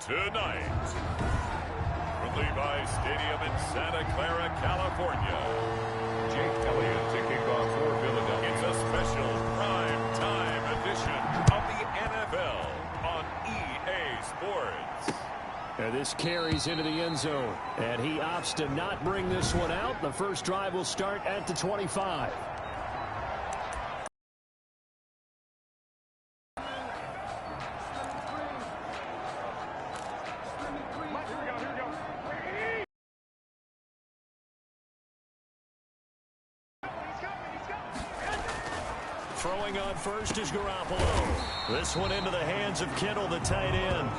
Tonight, from Levi's Stadium in Santa Clara, California, Jake Elliott to kick off for Philadelphia. It's a special prime time edition of the NFL on EA Sports. And this carries into the end zone, and he opts to not bring this one out. The first drive will start at the 25. Throwing on first is Garoppolo. This one into the hands of Kittle, the tight end.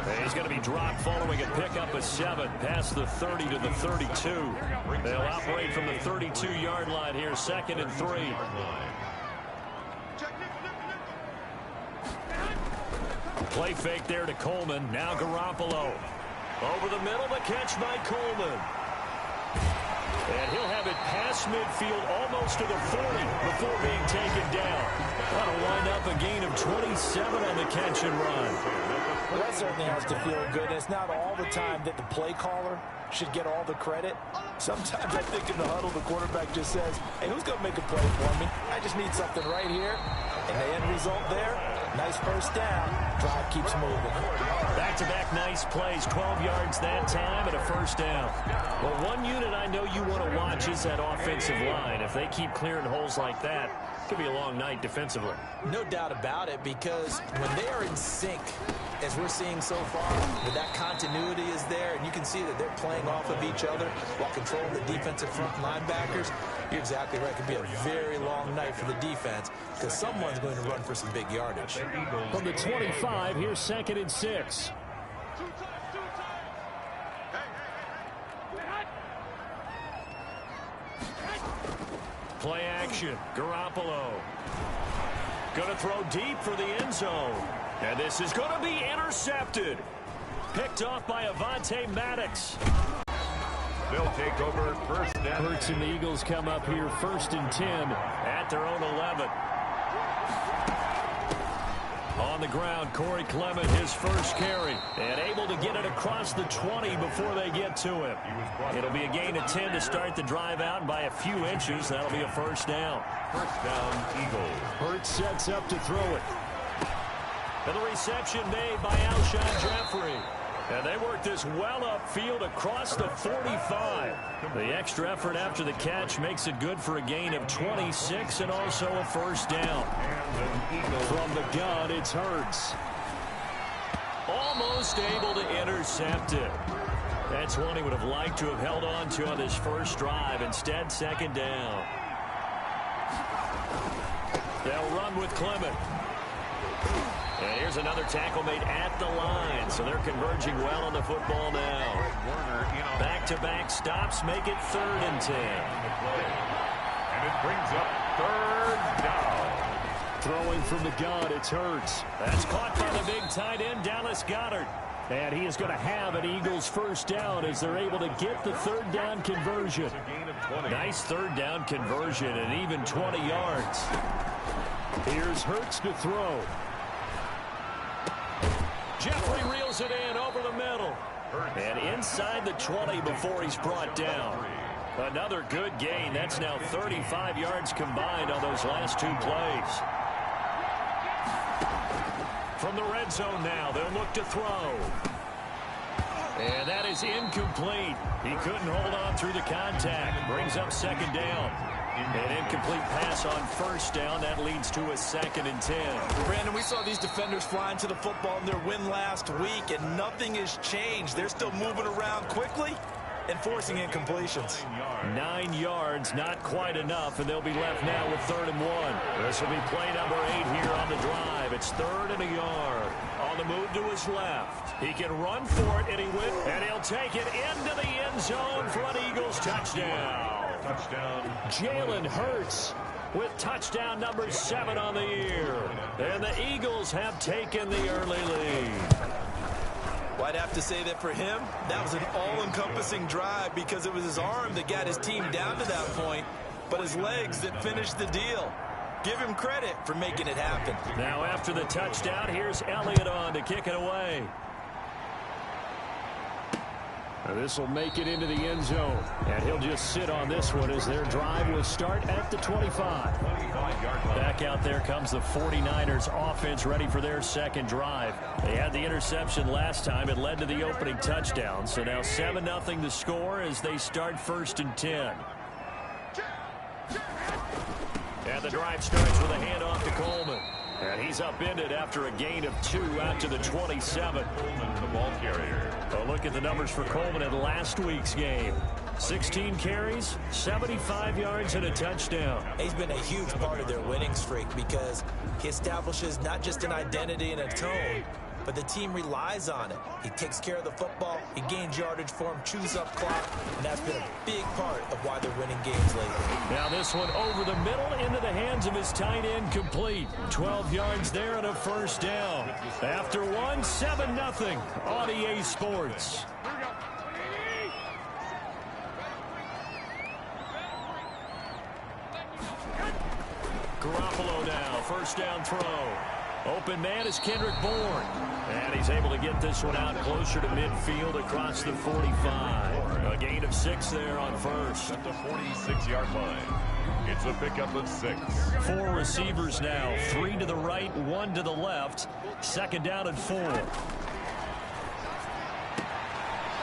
And he's going to be dropped following a pickup of 7 past the 30 to the 32. They'll operate from the 32-yard line here, 2nd and 3. Play fake there to Coleman. Now Garoppolo. Over the middle, the catch by Coleman. And he'll have it past midfield almost to the 40 before being taken down. That'll wind up a gain of 27 on the catch and run. Well, that certainly has to feel good. It's not all the time that the play caller should get all the credit. Sometimes I think in the huddle, the quarterback just says, hey, who's going to make a play for me? I just need something right here. And the end result there, nice first down. Drive keeps moving. Back-to-back nice plays, 12 yards that time and a first down. Well, one unit I know you want to watch is that offensive line. If they keep clearing holes like that, it could be a long night defensively. No doubt about it, because when they are in sync, as we're seeing so far, with that continuity is there, and you can see that they're playing off of each other while controlling the defensive front linebackers. You're exactly right. It could be a very long night for the defense because someone's going to run for some big yardage. From the 25, here's 2nd and 6. Play action. Garoppolo. Going to throw deep for the end zone. And this is going to be intercepted. Picked off by Avonte Maddox. They'll take over first down. Hurts and the Eagles come up here 1st and 10 at their own 11. On the ground, Corey Clement, his first carry. And able to get it across the 20 before they get to him. It'll be a gain of 10 to start the drive out, and by a few inches, that'll be a first down. First down, Eagles. Hurts sets up to throw it. And the reception made by Alshon Jeffrey. And they work this well upfield across the 45. The extra effort after the catch makes it good for a gain of 26 and also a first down. From the gun, it's Hurts. Almost able to intercept it. That's one he would have liked to have held on to on his first drive. Instead, 2nd down. They'll run with Clement. And here's another tackle made at the line, so they're converging well on the football now. Back-to-back stops make it 3rd and 10. And it brings up 3rd down. Throwing from the gun, it's Hurts. That's caught by the big tight end, Dallas Goedert. And he is going to have an Eagles first down as they're able to get the 3rd down conversion. Nice 3rd down conversion and even 20 yards. Here's Hurts to throw. Jeffrey reels it in over the middle. And inside the 20 before he's brought down. Another good gain. That's now 35 yards combined on those last 2 plays. From the red zone now, they'll look to throw. And that is incomplete. He couldn't hold on through the contact. Brings up 2nd down. An incomplete pass on first down. That leads to a 2nd and 10. Brandon, we saw these defenders flying to the football in their win last week, and nothing has changed. They're still moving around quickly and forcing incompletions. 9 yards, not quite enough, and they'll be left now with 3rd and 1. This will be play number 8 here on the drive. It's 3rd and a yard. On the move to his left. He can run for it, and he will. And he'll take it into the end zone for an Eagles touchdown. Touchdown. Jalen Hurts with touchdown number 7 on the year. And the Eagles have taken the early lead. Well, I'd have to say that for him, that was an all-encompassing drive because it was his arm that got his team down to that point, but his legs that finished the deal. Give him credit for making it happen. Now after the touchdown, here's Elliott on to kick it away. This will make it into the end zone. And he'll just sit on this one as their drive will start at the 25. Back out there comes the 49ers offense ready for their second drive. They had the interception last time. It led to the opening touchdown. So now 7-0 the score as they start 1st and 10. And the drive starts with a handoff to Coleman. And he's upended after a gain of 2 out to the 27. The ball carrier. A look at the numbers for Coleman in last week's game. 16 carries, 75 yards, and a touchdown. He's been a huge part of their winning streak because he establishes not just an identity and a tone, but the team relies on it. He takes care of the football, he gains yardage for him, chews up clock, and that's been a big part of why they're winning games lately. Now this one over the middle into the hands of his tight end, complete. 12 yards there and a 1st down. After 7-0 on EA Sports. Garoppolo now, 1st down throw. Open man is Kendrick Bourne. And he's able to get this one out closer to midfield across the 45. A gain of 6 there on 1st. At the 46-yard line. It's a pickup of 6. 4 receivers now. 3 to the right, 1 to the left. 2nd down and 4.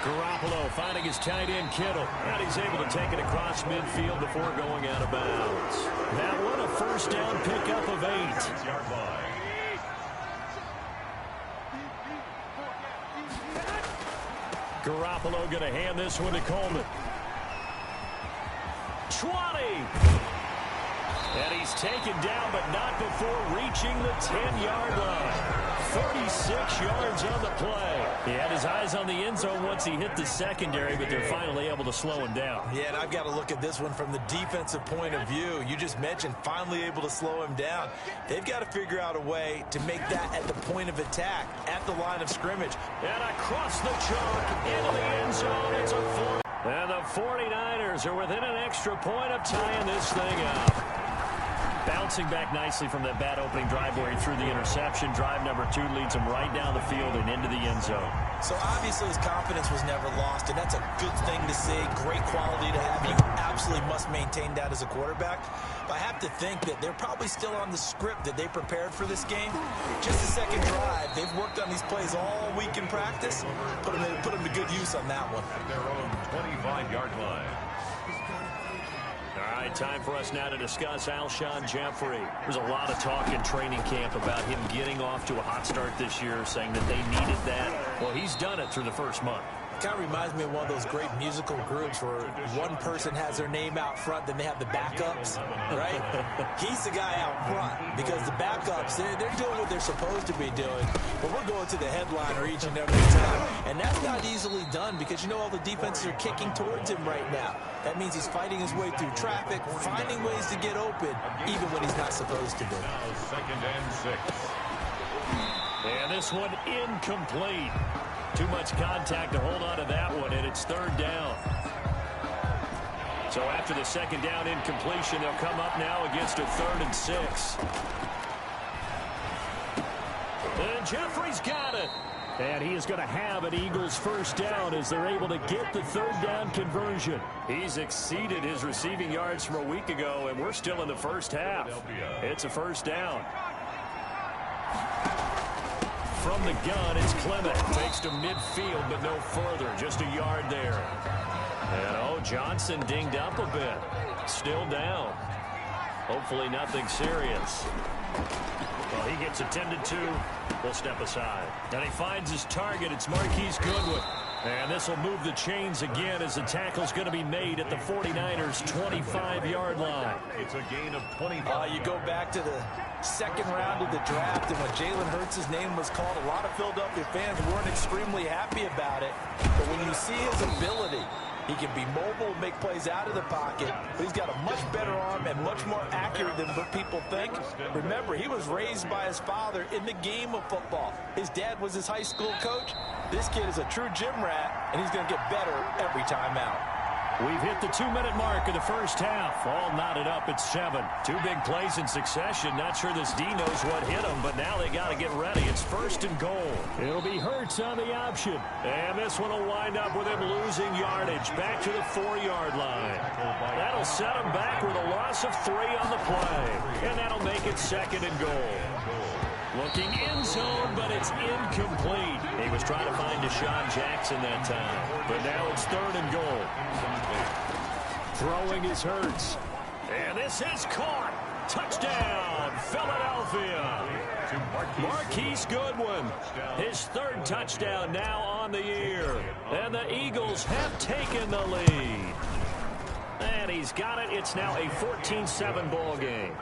Garoppolo finding his tight end Kittle. And he's able to take it across midfield before going out of bounds. That one a 1st down pickup of 8. 6-yard line. Garoppolo going to hand this one to Coleman. 20. And he's taken down, but not before reaching the 10-yard line. 36 yards on the play. He had his eyes on the end zone once he hit the secondary, but they're finally able to slow him down. Yeah, and I've got to look at this one from the defensive point of view. You just mentioned finally able to slow him down. They've got to figure out a way to make that at the point of attack, at the line of scrimmage. And across the chalk, into the end zone, it's a 4. And the 49ers are within an extra point of tying this thing up. Bouncing back nicely from that bad opening drive where he threw the interception. Drive number 2 leads him right down the field and into the end zone. So obviously his confidence was never lost, and that's a good thing to see. Great quality to have. You absolutely must maintain that as a quarterback. But I have to think that they're probably still on the script that they prepared for this game. Just the second drive. They've worked on these plays all week in practice. Put them to good use on that one. At their own 25-yard line. All right, time for us now to discuss Alshon Jeffrey. There's a lot of talk in training camp about him getting off to a hot start this year, saying that they needed that. Well, he's done it through the first month. Kind of reminds me of one of those great musical groups where one person has their name out front, then they have the backups, right? He's the guy out front because the backups, they're doing what they're supposed to be doing, but we're going to the headliner each and every time, and that's not easily done because you know all the defenses are kicking towards him right now. That means he's fighting his way through traffic, finding ways to get open, even when he's not supposed to be. Now 2nd and 6. And this one incomplete. Too much contact to hold on to that one, and it's 3rd down. So after the 2nd down incompletion, they'll come up now against a 3rd and 6. And Jeffrey's got it. And he is going to have an Eagles 1st down as they're able to get the 3rd down conversion. He's exceeded his receiving yards from a week ago, and we're still in the first half. It's a 1st down. From the gun, it's Clement. Takes to midfield, but no further. Just a yard there. And, Johnson dinged up a bit. Still down. Hopefully nothing serious. Well, he gets attended to. We'll step aside. And he finds his target. It's Marquise Goodwin. And this will move the chains again as the tackle's going to be made at the 49ers' 25-yard line. It's a gain of 25. You go back to the 2nd round of the draft, and when Jalen Hurts' name was called, a lot of Philadelphia fans weren't extremely happy about it. But when you see his ability, he can be mobile, make plays out of the pocket, but he's got a much better arm and much more accurate than what people think. Remember, he was raised by his father in the game of football. His dad was his high school coach. This kid is a true gym rat, and he's going to get better every time out. We've hit the 2-minute mark of the first half. All knotted up at 7. 2 big plays in succession. Not sure this D knows what hit him, but now they got to get ready. It's 1st and goal. It'll be Hurts on the option. And this one will wind up with him losing yardage. Back to the 4-yard line. That'll set him back with a loss of 3 on the play. And that'll make it 2nd and goal. Looking in zone, but it's incomplete. He was trying to find Deshaun Jackson that time. But now it's 3rd and goal. Throwing is Hurts. And this is caught. Touchdown, Philadelphia. Marquise Goodwin. His 3rd touchdown now on the year. And the Eagles have taken the lead. And he's got it. It's now a 14-7 ball game.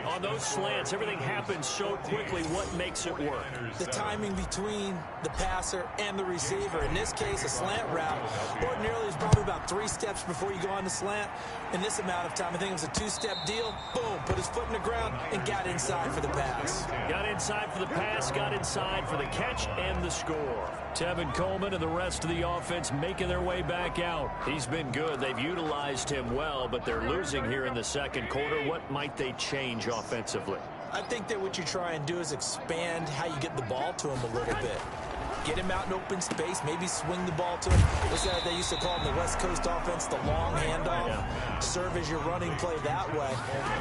On those slants, everything happens so quickly. What makes it work? The timing between the passer and the receiver. In this case, a slant route ordinarily is probably about 3 steps before you go on the slant. In this amount of time, I think it was a 2-step deal. Boom, put his foot in the ground and got inside for the pass. Got inside for the pass, got inside for the catch and the score. Tevin Coleman and the rest of the offense making their way back out. He's been good. They've utilized him well, but they're losing here in the 2nd quarter. What might they change offensively? I think that what you try and do is expand how you get the ball to him a little bit. Get him out in open space, maybe swing the ball to him. What's that they used to call in the West Coast offense, the long handoff? Yeah. Serve as your running play that way,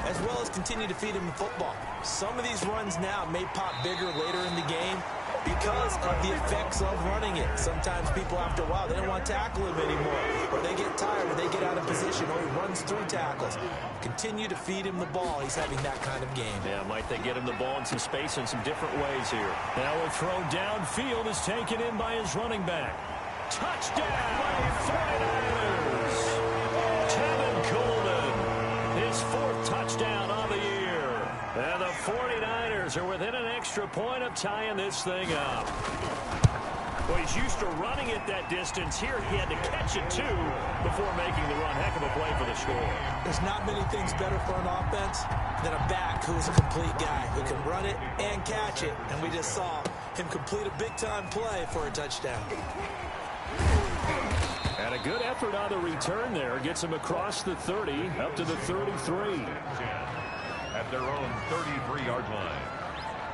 as well as continue to feed him the football. Some of these runs now may pop bigger later in the game because of the effects of running it. Sometimes people, after a while, they don't want to tackle him anymore, or they get tired, or they get out of position, or he runs through tackles. Continue to feed him the ball. He's having that kind of game. Yeah, might they get him the ball in some space in some different ways here. Now a throw downfield is taken in by his running back. Touchdown, 49ers! Tevin Coleman, his 4th touchdown on the year. And the 49ers are within an extra point of tying this thing up. Well, he's used to running it that distance. Here he had to catch it, too, before making the run. Heck of a play for the score. There's not many things better for an offense than a back who's a complete guy who can run it and catch it. And we just saw him complete a big-time play for a touchdown. And a good effort on the return there. Gets him across the 30, up to the 33. At their own 33-yard line.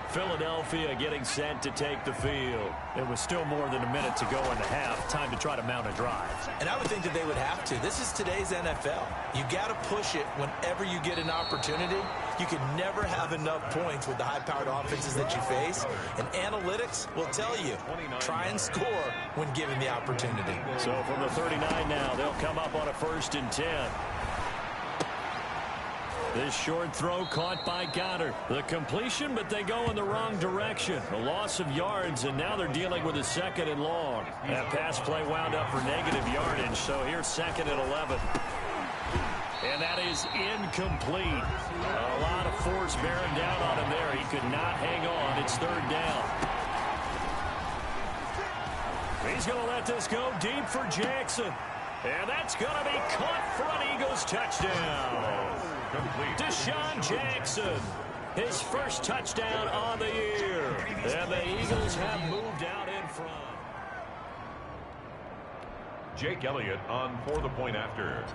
Philadelphia getting set to take the field. It was still more than a minute to go in the half. Time to try to mount a drive. And I would think that they would have to. This is today's NFL. You got to push it whenever you get an opportunity. You can never have enough points with the high-powered offenses that you face. And analytics will tell you, try and score when given the opportunity. So from the 39 now, they'll come up on a 1st and 10. This short throw caught by Goddard. The completion, but they go in the wrong direction. A loss of yards, and now they're dealing with a 2nd and long. That pass play wound up for negative yardage, so here's 2nd and 11. And that is incomplete. A lot of force bearing down on him there. He could not hang on. It's 3rd down. He's going to let this go deep for Jackson. And that's going to be caught for an Eagles touchdown. Deshaun Jackson, his 1st touchdown on the year. And the Eagles have moved out in front. Jake Elliott on for the point after.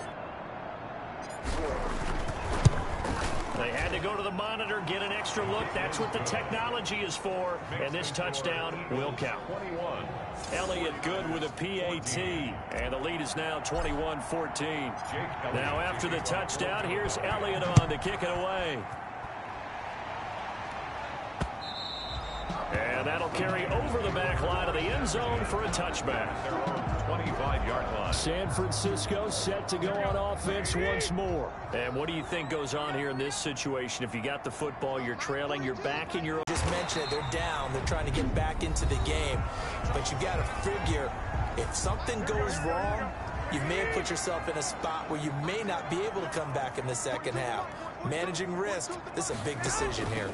They had to go to the monitor, get an extra look. That's what the technology is for. And this touchdown will count. 21. Elliott good with a PAT. And the lead is now 21-14. Now after the touchdown, here's Elliott on to kick it away. And that'll carry over the back line of the end zone for a touchback. 25-yard line. San Francisco set to go on offense once more. And what do you think goes on here in this situation? If you got the football, you're trailing, you're back in your... Just mentioned it, they're down. They're trying to get back into the game. But you got to figure, if something goes wrong, you may have put yourself in a spot where you may not be able to come back in the 2nd half. Managing risk, this is a big decision here.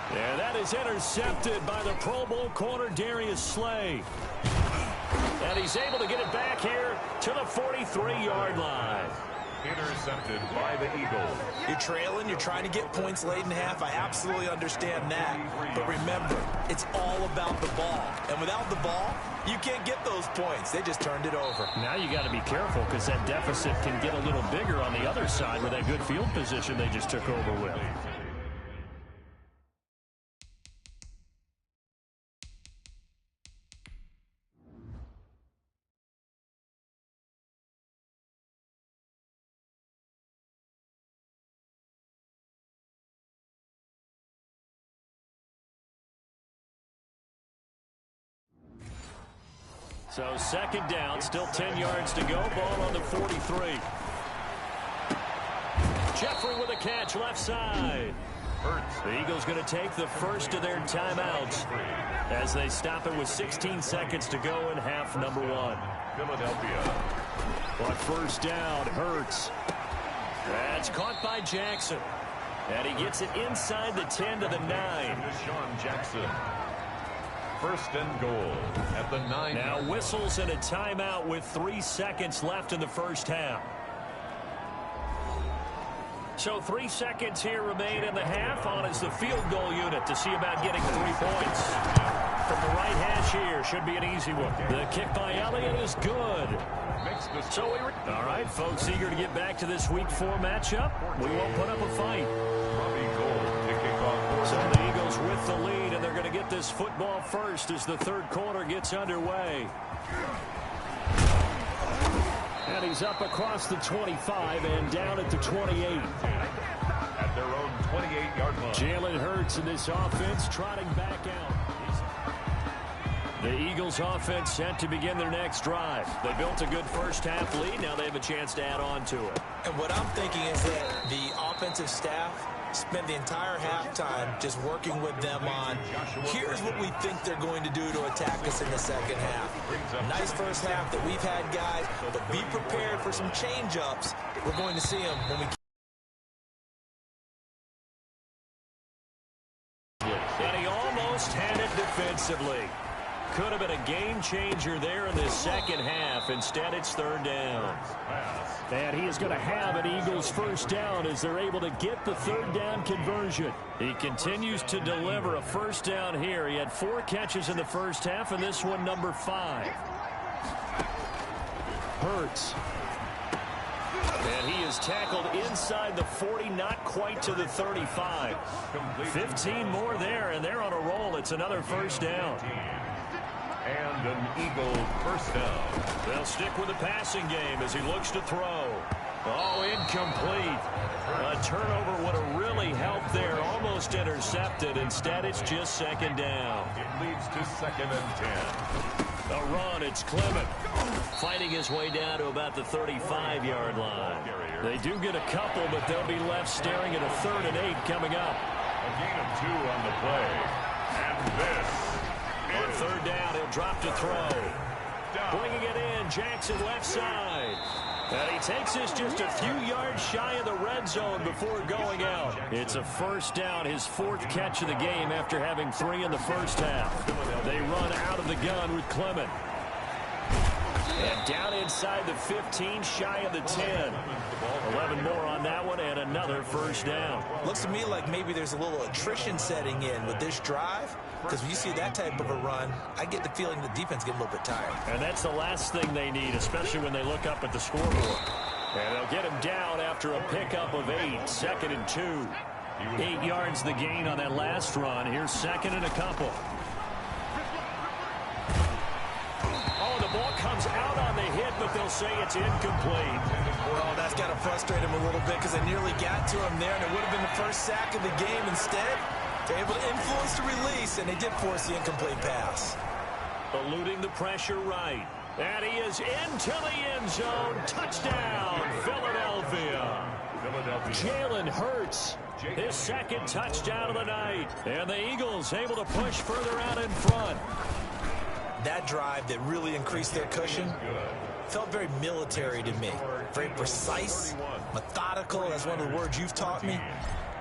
And that is intercepted by the Pro Bowl corner Darius Slay. And he's able to get it back here to the 43-yard line. Intercepted by the Eagles. You're trailing, you're trying to get points late in half. I absolutely understand that. But remember, it's all about the ball. And without the ball, you can't get those points. They just turned it over. Now you got to be careful because that deficit can get a little bigger on the other side with that good field position they just took over with. So second down, still 10 yards to go. Ball on the 43. Jeffrey with a catch, left side. The Eagles going to take the first of their timeouts as they stop it with 16 seconds to go in half number one. Philadelphia. On first down, Hurts. That's caught by Jackson. And he gets it inside the 10 to the 9. Deshaun Jackson. First and goal at the 9. Now whistles and a timeout with 3 seconds left in the first half. So 3 seconds here remain in the half. On is the field goal unit to see about getting 3 points. From the right hash here, should be an easy one. The kick by Elliott is good. So all right, folks, eager to get back to this Week 4 matchup. We won't put up a fight. So the Eagles with the lead, and they're going to get this football first as the third quarter gets underway. And he's up across the 25 and down at the 28. At their own 28-yard line. Jalen Hurts in this offense trotting back out. The Eagles offense set to begin their next drive. They built a good first half lead. Now they have a chance to add on to it. And what I'm thinking is that the offensive staff spent the entire halftime just working with them on, here's what we think they're going to do to attack us in the second half. Nice first half that we've had, guys, but be prepared for some change-ups. We're going to see them when we... And he almost had it defensively. Could have been a game changer there in this second half. Instead, it's third down. And he is going to have an Eagles first down as they're able to get the third down conversion. He continues to deliver a first down here. He had 4 catches in the first half, and this one number 5. Hurts. And he is tackled inside the 40, not quite to the 35. 15 more there, and they're on a roll. It's another first down. And an Eagle first down. They'll stick with the passing game as he looks to throw. Oh, incomplete. A turnover would have really helped there. Almost intercepted. Instead, it's just second down. It leads to 2nd and 10. A run, it's Clement. Fighting his way down to about the 35-yard line. They do get a couple, but they'll be left staring at a 3rd and 8 coming up. A gain of 2 on the play. And this. On third down, he'll drop to throw. Bringing it in, Jackson left side. And he takes this just a few yards shy of the red zone before going out. It's a first down, his 4th catch of the game after having 3 in the first half. They run out of the gun with Clement. And down inside the 15, shy of the 10. 11 more on that one, and another first down. Looks to me like maybe there's a little attrition setting in with this drive, because when you see that type of a run, I get the feeling the defense get a little bit tired. And that's the last thing they need, especially when they look up at the scoreboard. And they'll get him down after a pickup of 8, 2nd and 2. 8 yards the gain on that last run. Here's 2nd and a couple. Oh, the ball comes out on the hit, but they'll say it's incomplete. Well, that's got to frustrate him a little bit because they nearly got to him there, and it would have been the first sack of the game. Instead, they're able to influence the release, and they did force the incomplete pass. Eluding the pressure right. And he is into the end zone. Touchdown, Philadelphia. Jalen Hurts, his 2nd touchdown of the night. And the Eagles able to push further out in front. That drive that really increased their cushion felt very military to me. Very precise, methodical. That's one of the words you've taught me.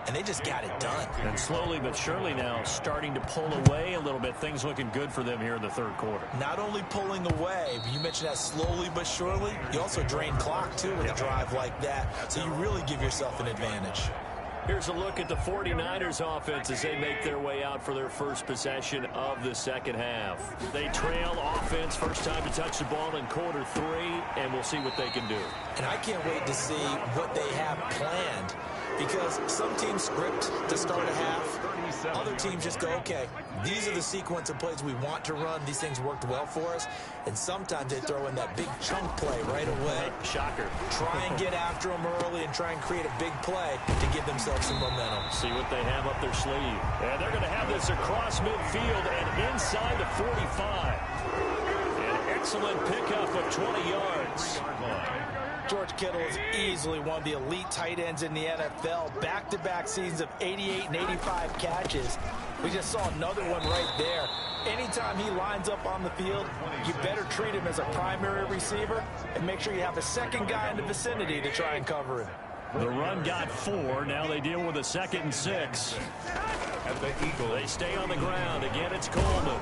and they just got it done. And slowly but surely now starting to pull away a little bit. Things looking good for them here in the third quarter. Not only pulling away, but you mentioned that slowly but surely. You also drain clock, too, with a drive like that. So you really give yourself an advantage. Here's a look at the 49ers offense as they make their way out for their first possession of the second half. They trail offense, first time to touch the ball in quarter 3, and we'll see what they can do. And I can't wait to see what they have planned, because some teams script to start a half. Other teams just go, okay, these are the sequence of plays we want to run. These things worked well for us. And sometimes they throw in that big chunk play right away. Shocker. Try and get after them early and try and create a big play to give themselves some momentum. See what they have up their sleeve. And they're going to have this across midfield and inside the 45. An excellent pickup of 20 yards. George Kittle is easily one of the elite tight ends in the NFL. Back-to-back seasons of 88 and 85 catches. We just saw another one right there. Anytime he lines up on the field, you better treat him as a primary receiver and make sure you have a second guy in the vicinity to try and cover him. The run got 4. Now they deal with a 2nd and 6. At the Eagles. They stay on the ground. Again, it's Coleman.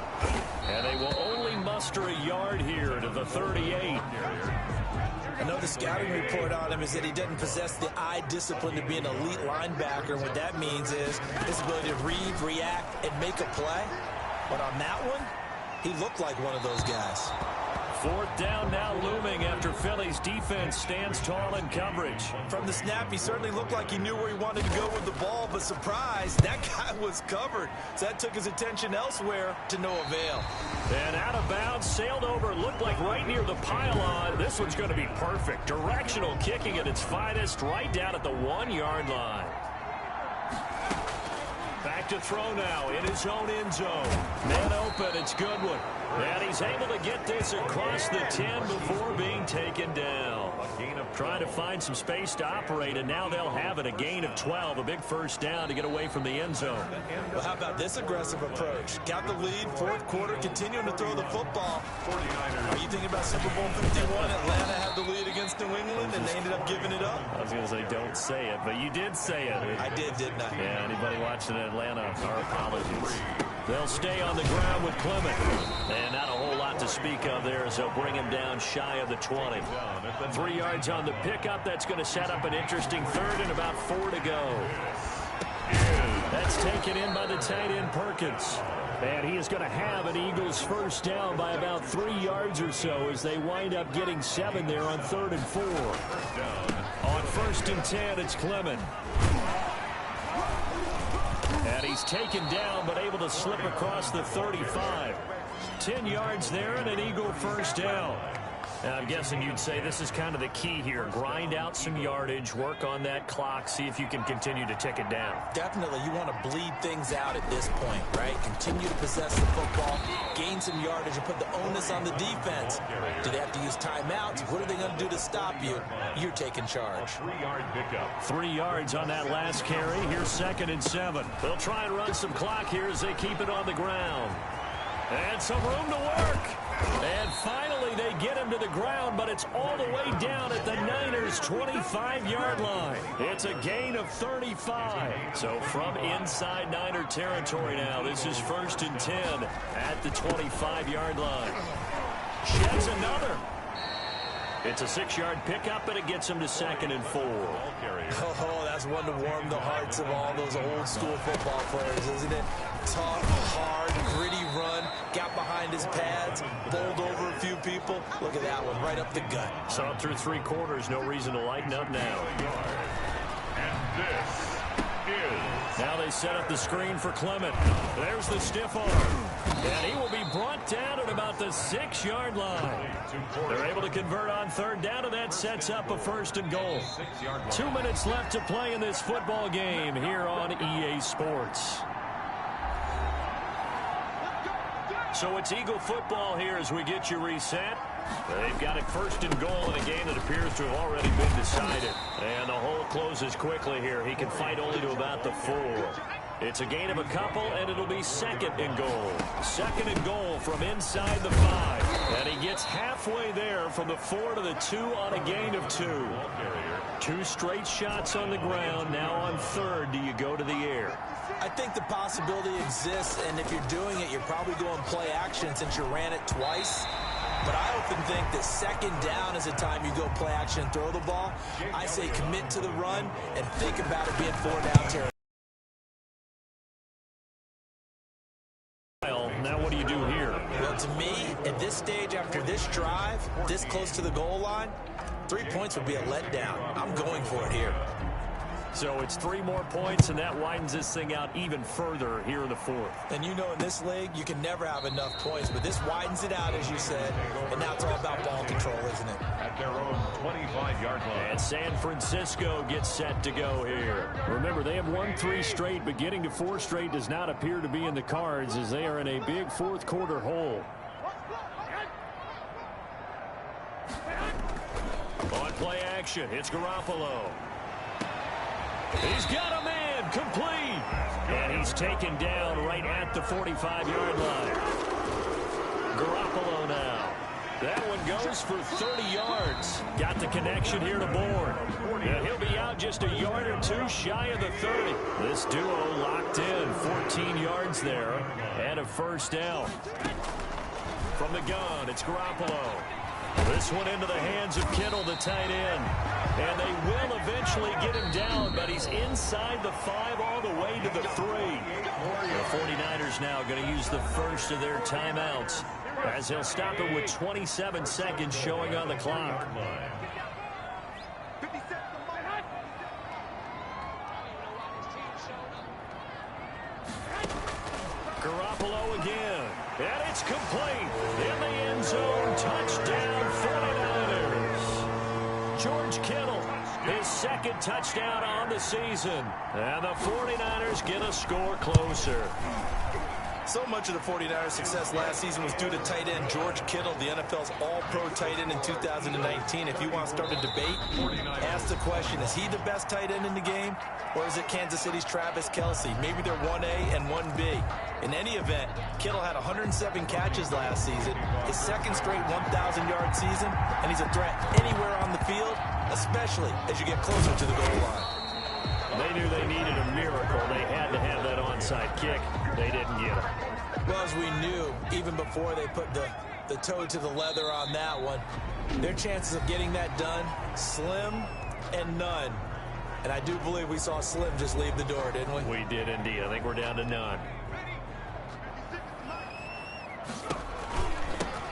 And they will only muster a yard here to the 38. I know the scouting report on him is that he doesn't possess the eye discipline to be an elite linebacker. What that means is his ability to read, react, and make a play. But on that one, he looked like one of those guys. 4th down now looming after Philly's defense stands tall in coverage. From the snap, he certainly looked like he knew where he wanted to go with the ball, but surprise, that guy was covered. So that took his attention elsewhere to no avail. And out of bounds, sailed over, looked like right near the pylon. This one's going to be perfect. Directional kicking at its finest, right down at the 1-yard line. Back to throw now in his own end zone. Man open, it's Goodwin. And he's able to get this across the 10 before being taken down. Trying to find some space to operate, and now they'll have it. A gain of 12, a big first down to get away from the end zone. Well, how about this aggressive approach? Got the lead, 4th quarter, continuing to throw the football. Are you thinking about Super Bowl 51? Atlanta had the lead against New England, and they ended up giving it up? I was going to say, don't say it, but you did say it. I did, didn't I? Yeah, anybody watching Atlanta, our apologies. They'll stay on the ground with Clement. And not a whole lot to speak of there as they'll bring him down shy of the 20. 3 yards on the pickup. That's going to set up an interesting 3rd and about 4 to go. That's taken in by the tight end Perkins. And he is going to have an Eagles first down by about 3 yards or so as they wind up getting 7 there on 3rd and 4. On 1st and 10, it's Clement. And he's taken down but able to slip across the 35. 10 yards there and an Eagle first down. And I'm guessing you'd say this is kind of the key here. Grind out some yardage, work on that clock, see if you can continue to tick it down. Definitely, you want to bleed things out at this point, right? Continue to possess the football, gain some yardage, and put the onus on the defense. Do they have to use timeouts? What are they going to do to stop you? You're taking charge. 3-yard pickup. 3 yards on that last carry. Here's 2nd and 7. They'll try and run some clock here as they keep it on the ground. And some room to work. And finally, they get him to the ground, but it's all the way down at the Niners' 25-yard line. It's a gain of 35. So from inside Niner territory now, this is 1st and 10 at the 25-yard line. Sheds another. It's a 6-yard pickup, and it gets him to 2nd and 4. Oh, that's one to warm the hearts of all those old-school football players, isn't it? Tough, hard, gritty run, got behind his pads, bowled over a few people. Look at that one, right up the gut. Saw it through 3 quarters, no reason to lighten up now. And this is... Now they set up the screen for Clement. There's the stiff arm. And he will be brought down at about the 6-yard line. They're able to convert on 3rd down, and that sets up a 1st and goal. 2 minutes left to play in this football game here on EA Sports. So it's Eagle football here as we get you reset. They've got it 1st and goal in a game that appears to have already been decided. And the hole closes quickly here. He can fight only to about the 4. It's a gain of a couple, and it'll be second and goal. Second and goal from inside the 5. And he gets halfway there from the 4 to the 2 on a gain of 2. 2 straight shots on the ground. Now on third, do you go to the air? I think the possibility exists, and if you're doing it, you're probably going play action since you ran it twice. But I often think that second down is the time you go play action and throw the ball. I say commit to the run and think about it being 4 down territory. Now what do you do here? Well, to me, at this stage after this drive, this close to the goal line, 3 points would be a letdown. I'm going for it here. So it's 3 more points, and that widens this thing out even further here in the 4th. And you know in this league, you can never have enough points, but this widens it out, as you said, and now it's all about ball control, isn't it? At their own 25-yard line. And San Francisco gets set to go here. Remember, they have won 3 straight, but getting to 4 straight does not appear to be in the cards as they are in a big fourth-quarter hole. On play action, it's Garoppolo. He's got a man, complete. And he's taken down right at the 45-yard line. Garoppolo now. That one goes for 30 yards. Got the connection here to Bourne. And he'll be out just a yard or 2 shy of the 30. This duo locked in, 14 yards there, and a first down. From the gun, it's Garoppolo. This one into the hands of Kittle, the tight end. And they will eventually get him down, but he's inside the 5 all the way to the 3. The 49ers now going to use the first of their timeouts as they'll stop it with 27 seconds showing on the clock. Garoppolo again. And it's complete. In the end zone, touchdown 49ers. George Kittle, his second touchdown on the season. And the 49ers get a score closer. So much of the 49ers' success last season was due to tight end George Kittle, the NFL's all-pro tight end in 2019. If you want to start a debate, ask the question, is he the best tight end in the game, or is it Kansas City's Travis Kelce? Maybe they're 1A and 1B. In any event, Kittle had 107 catches last season, his second straight 1,000-yard season, and he's a threat anywhere on the field, especially as you get closer to the goal line. They knew they needed a miracle. They had to have that onside kick. They didn't get it. Well, as we knew, even before they put the toe to the leather on that one, their chances of getting that done, slim and none. And I do believe we saw Slim just leave the door, didn't we? We did indeed. I think we're down to none.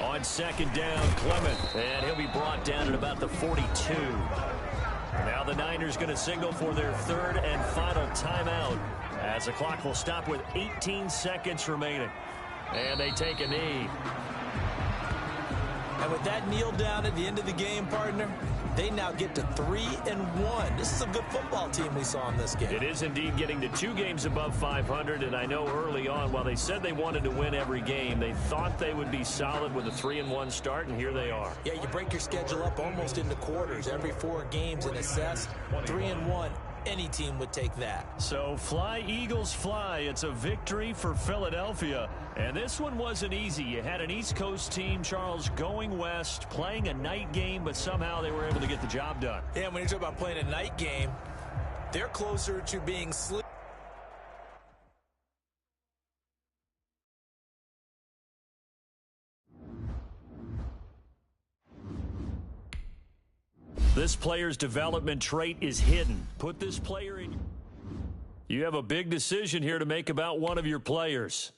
On second down, Clement. And he'll be brought down at about the 42. Now the Niners going to signal for their third and final timeout as the clock will stop with 18 seconds remaining. And they take a knee. And with that kneel down at the end of the game, partner, they now get to 3-1. This is a good football team we saw in this game. It is indeed getting to 2 games above 500, and I know early on, while they said they wanted to win every game, they thought they would be solid with a 3-1 start, and here they are. Yeah, you break your schedule up almost into quarters, every 4 games and assess 3-1. Any team would take that. So fly, Eagles, fly. It's a victory for Philadelphia. And this one wasn't easy. You had an East Coast team, Charles, going west, playing a night game, but somehow they were able to get the job done. Yeah, when you talk about playing a night game, they're closer to being sleep. This player's development trait is hidden. Put this player in. You have a big decision here to make about one of your players.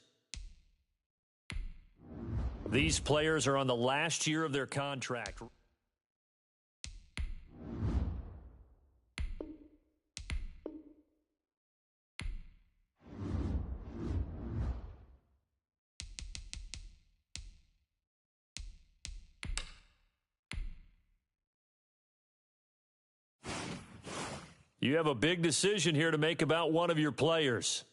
These players are on the last year of their contract. You have a big decision here to make about one of your players.